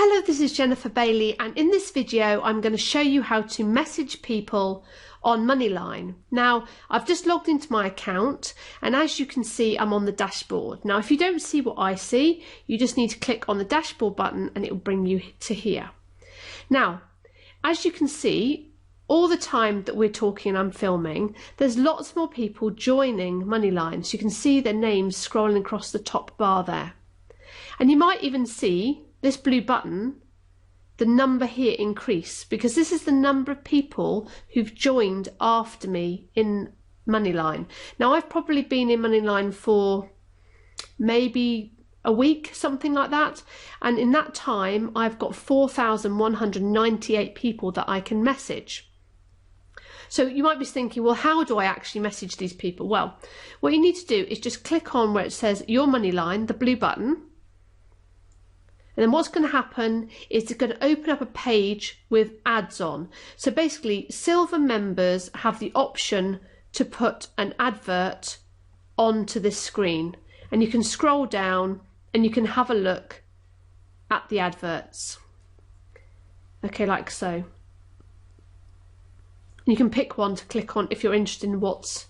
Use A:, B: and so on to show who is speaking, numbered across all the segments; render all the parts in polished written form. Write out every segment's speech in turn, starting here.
A: Hello, this is Jennifer Bailey, and in this video I'm going to show you how to message people on MoneyLine. Now, I've just logged into my account, and as you can see, I'm on the dashboard. Now, if you don't see what I see, you just need to click on the dashboard button and it will bring you to here. Now, as you can see, all the time that we're talking and I'm filming, there's lots more people joining MoneyLine. So you can see their names scrolling across the top bar there. And you might even see this blue button, the number here increase, because this is the number of people who've joined after me in MoneyLine. Now, I've probably been in MoneyLine for maybe a week, something like that, and in that time I've got 4,198 people that I can message. So you might be thinking, well, how do I actually message these people? Well, what you need to do is just click on where it says Your MoneyLine, the blue button. And then what's going to happen is it's going to open up a page with ads on. So basically, silver members have the option to put an advert onto this screen. And you can scroll down and you can have a look at the adverts. Okay, like so. You can pick one to click on if you're interested in what's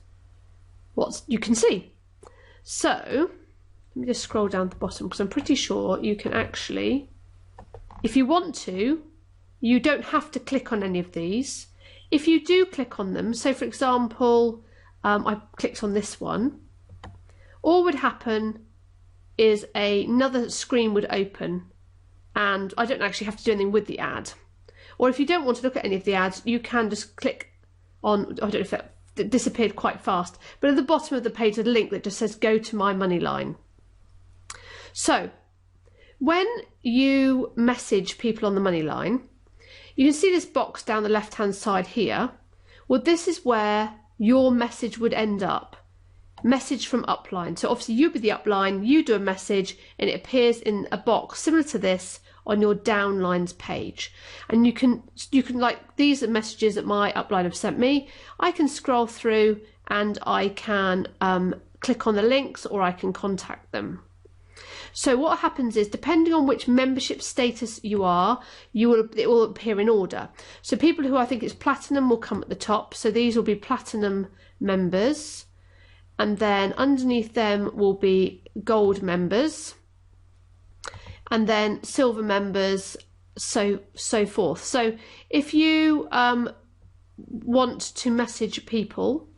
A: you can see. So let me just scroll down to the bottom, because I'm pretty sure you can actually, if you want to, you don't have to click on any of these. If you do click on them, so for example, I clicked on this one, all would happen is another screen would open, and I don't actually have to do anything with the ad. Or if you don't want to look at any of the ads, you can just click on, I don't know if that disappeared quite fast, but at the bottom of the page there's a link that just says go to my MoneyLine. So when you message people on the MoneyLine, you can see this box down the left hand side here. Well, this is where your message would end up. Message from upline. So obviously you be the upline, you do a message and it appears in a box similar to this on your downlines page. And you can like, these are messages that my upline have sent me. I can scroll through and I can click on the links, or I can contact them. So what happens is, depending on which membership status you are, it will appear in order. So people who I think it's platinum will come at the top. So these will be platinum members. And then underneath them will be gold members. And then silver members, so forth. So if you want to message people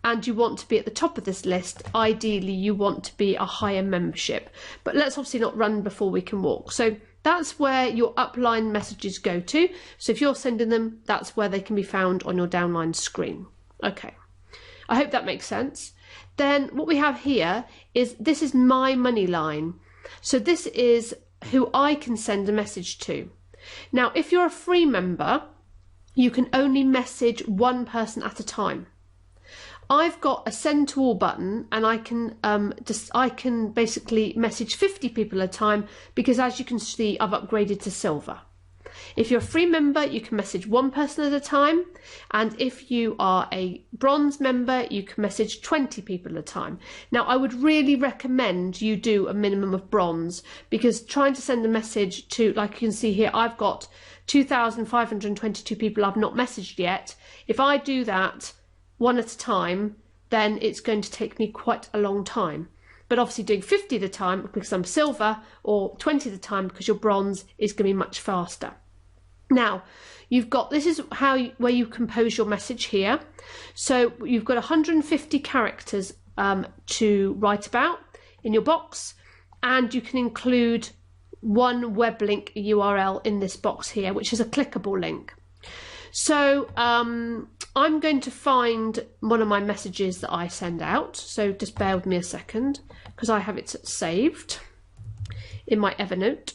A: and you want to be at the top of this list, ideally you want to be a higher membership. But let's obviously not run before we can walk. So that's where your upline messages go to. So if you're sending them, that's where they can be found on your downline screen. Okay, I hope that makes sense. Then what we have here is, this is my MoneyLine. So this is who I can send a message to. Now, if you're a free member, you can only message one person at a time. I've got a send to all button, and I can basically message 50 people at a time, because as you can see, I've upgraded to silver. If you're a free member, you can message one person at a time, and if you are a bronze member, you can message 20 people at a time. Now, I would really recommend you do a minimum of bronze, because trying to send a message to, like you can see here, I've got 2,522 people I've not messaged yet. If I do that one at a time, then it's going to take me quite a long time. But obviously doing 50 at a time because I'm silver, or 20 at a time because you're bronze, is going to be much faster. Now, you've got, this is where you compose your message here. So you've got 150 characters to write about in your box, and you can include one web link URL in this box here, which is a clickable link. So I'm going to find one of my messages that I send out. So just bear with me a second, because I have it saved in my Evernote.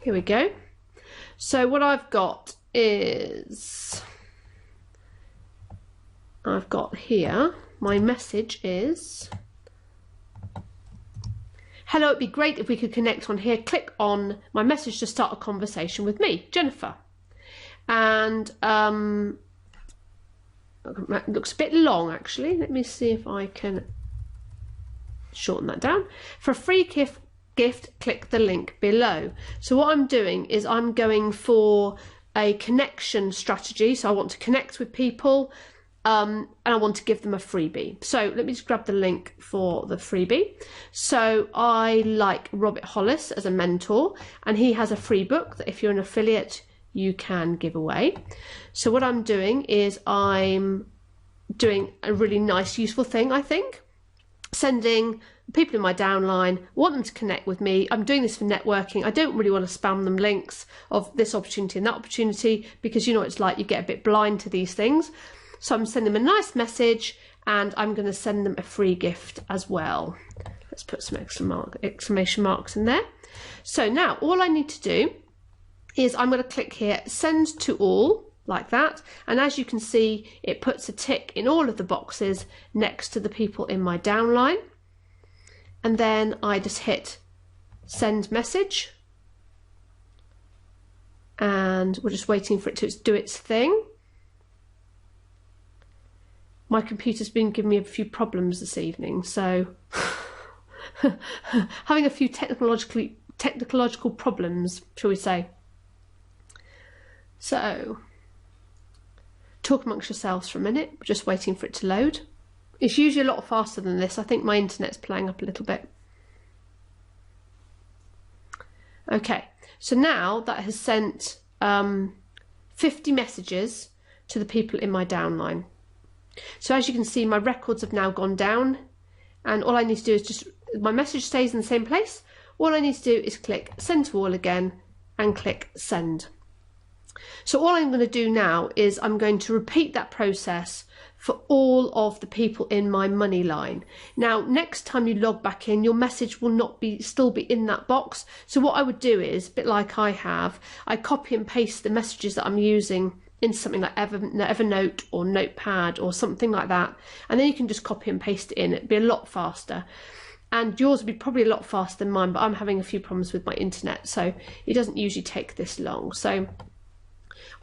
A: Here we go. So what I've got is, I've got here, my message is, hello, it'd be great if we could connect on here. Click on my message to start a conversation with me, Jennifer. And and it looks a bit long actually. Let me see if I can shorten that down. For a free gift, click the link below. So what I'm doing is I'm going for a connection strategy. So I want to connect with people and I want to give them a freebie. So let me just grab the link for the freebie. So I like Robert Hollis as a mentor, and he has a free book that if you're an affiliate you can give away. So what I'm doing is I'm doing a really nice useful thing, I think. Sending people in my downline, want them to connect with me. I'm doing this for networking. I don't really want to spam them links of this opportunity and that opportunity, because you know what it's like, you get a bit blind to these things. So I'm sending them a nice message, and I'm going to send them a free gift as well. Let's put some exclamation marks in there. So now all I need to do is I'm going to click here, send to all, like that. And as you can see, it puts a tick in all of the boxes next to the people in my downline. And then I just hit send message. And we're just waiting for it to do its thing. My computer's been giving me a few problems this evening, so having a few technological problems, shall we say. So, talk amongst yourselves for a minute, we're just waiting for it to load. It's usually a lot faster than this. I think my internet's playing up a little bit. Okay, so now that has sent 50 messages to the people in my downline. So as you can see, my records have now gone down, and all I need to do is just, my message stays in the same place. All I need to do is click send to all again and click send. So all I'm going to do now is I'm going to repeat that process for all of the people in my money line. Now, next time you log back in, your message will not still be in that box. So what I would do is, a bit like I have, I copy and paste the messages that I'm using into something like Evernote or Notepad or something like that, and then you can just copy and paste it in. It'd be a lot faster, and yours would be probably a lot faster than mine, but I'm having a few problems with my internet, so it doesn't usually take this long. So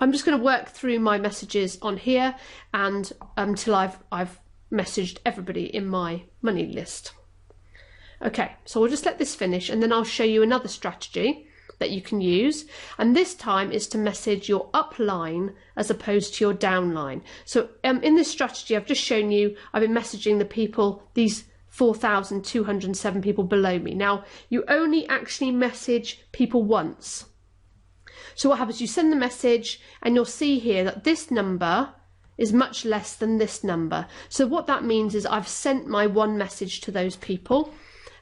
A: I'm just going to work through my messages on here and until I've messaged everybody in my money list. Okay, so we'll just let this finish, and then I'll show you another strategy that you can use, and this time is to message your upline as opposed to your downline. So in this strategy I've just shown you, I've been messaging the people, these 4,207 people below me. Now you only actually message people once. So what happens, you send the message and you'll see here that this number is much less than this number. So what that means is I've sent my one message to those people.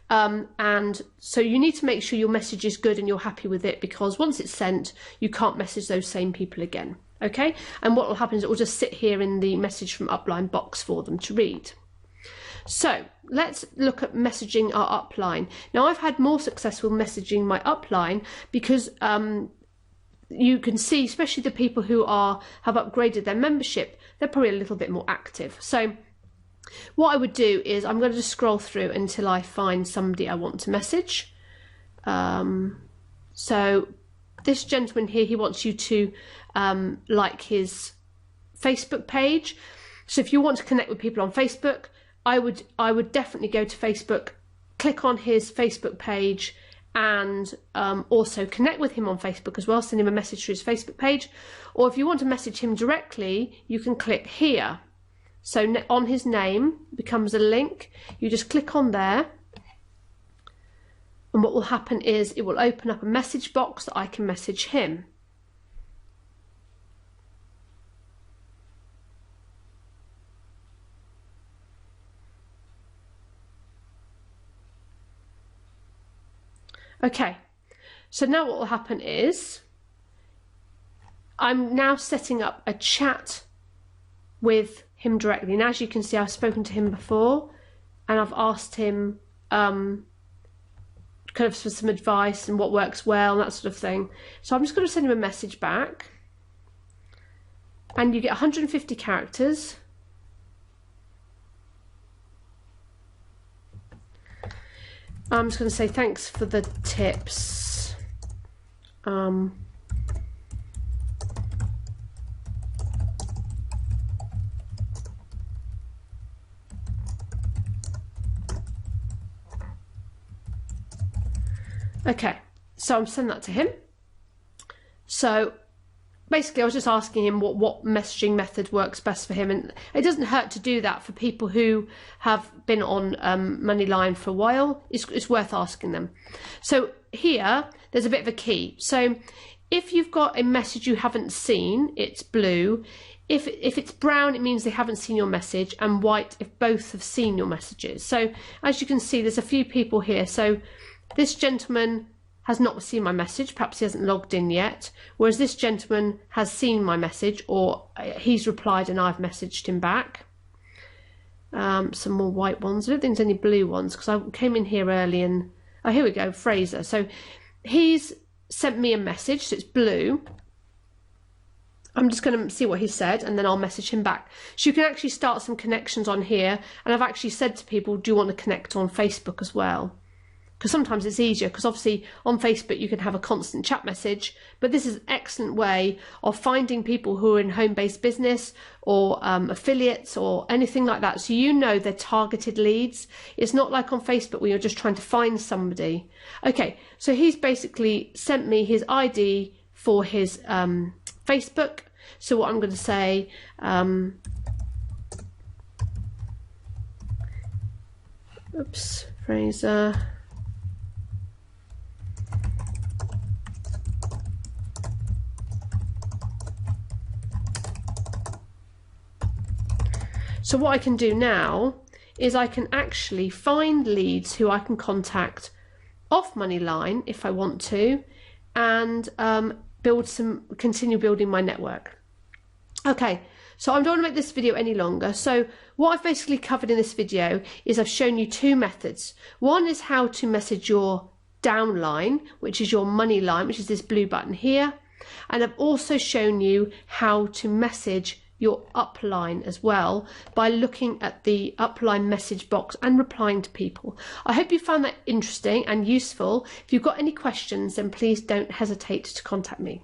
A: And so you need to make sure your message is good and you're happy with it, because once it's sent, you can't message those same people again. Okay, and what will happen is it will just sit here in the message from upline box for them to read. So let's look at messaging our upline. Now I've had more success with messaging my upline because you can see, especially the people who have upgraded their membership, they're probably a little bit more active. So what I would do is I'm going to just scroll through until I find somebody I want to message. So this gentleman here, he wants you to like his Facebook page. So if you want to connect with people on Facebook, I would definitely go to Facebook, click on his Facebook page, and also connect with him on Facebook as well, send him a message through his Facebook page. Or if you want to message him directly, you can click here. So on his name becomes a link. You just click on there, and what will happen is it will open up a message box that I can message him. Okay, so now what will happen is I'm now setting up a chat with him directly. And as you can see, I've spoken to him before and I've asked him kind of for some advice and what works well and that sort of thing. So I'm just going to send him a message back, and you get 150 characters. I'm just going to say thanks for the tips. Okay, so I'm sending that to him. So basically I was just asking him what messaging method works best for him, and it doesn't hurt to do that for people who have been on MoneyLine for a while. It's worth asking them. So here there's a bit of a key. So if you've got a message you haven't seen, it's blue. If it's brown, it means they haven't seen your message, and white if both have seen your messages. So as you can see, there's a few people here. So this gentleman has not seen my message, perhaps he hasn't logged in yet, whereas this gentleman has seen my message, or he's replied and I've messaged him back. Some more white ones. I don't think there's any blue ones because I came in here early and, oh, here we go, Fraser. So he's sent me a message, so it's blue. I'm just going to see what he said and then I'll message him back. So you can actually start some connections on here, and I've actually said to people, do you want to connect on Facebook as well? Because sometimes it's easier, because obviously on Facebook you can have a constant chat message, but this is an excellent way of finding people who are in home-based business or affiliates or anything like that, so you know they're targeted leads. It's not like on Facebook where you're just trying to find somebody. Okay, so he's basically sent me his ID for his Facebook. So what I'm going to say, oops, Fraser. So what I can do now is I can actually find leads who I can contact off MoneyLine if I want to, and continue building my network. Okay, so I don't want to make this video any longer. So what I've basically covered in this video is I've shown you two methods. One is how to message your downline, which is your MoneyLine, which is this blue button here. And I've also shown you how to message your upline as well by looking at the upline message box and replying to people. I hope you found that interesting and useful. If you've got any questions, then please don't hesitate to contact me.